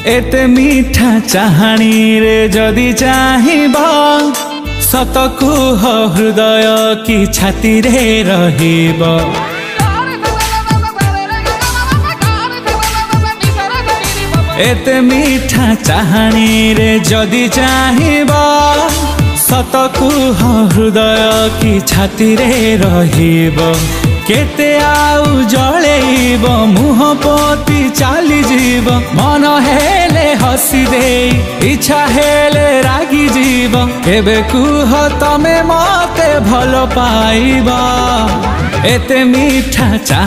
एते मीठा चाहाणी रे जदि चाहिबा सतकु हृदय की छाती रे रहिबा। एते मीठा चाहाणी रे जदि चाहिबा सतकु हृदय की छाती रे रहिबा। केते आउ जळेब मुह पोती चाली जीव मन हेले हसी दे इच्छा हेले रागी जीव। एबे कुह तमे मते भल पाइबा एते मीठा चा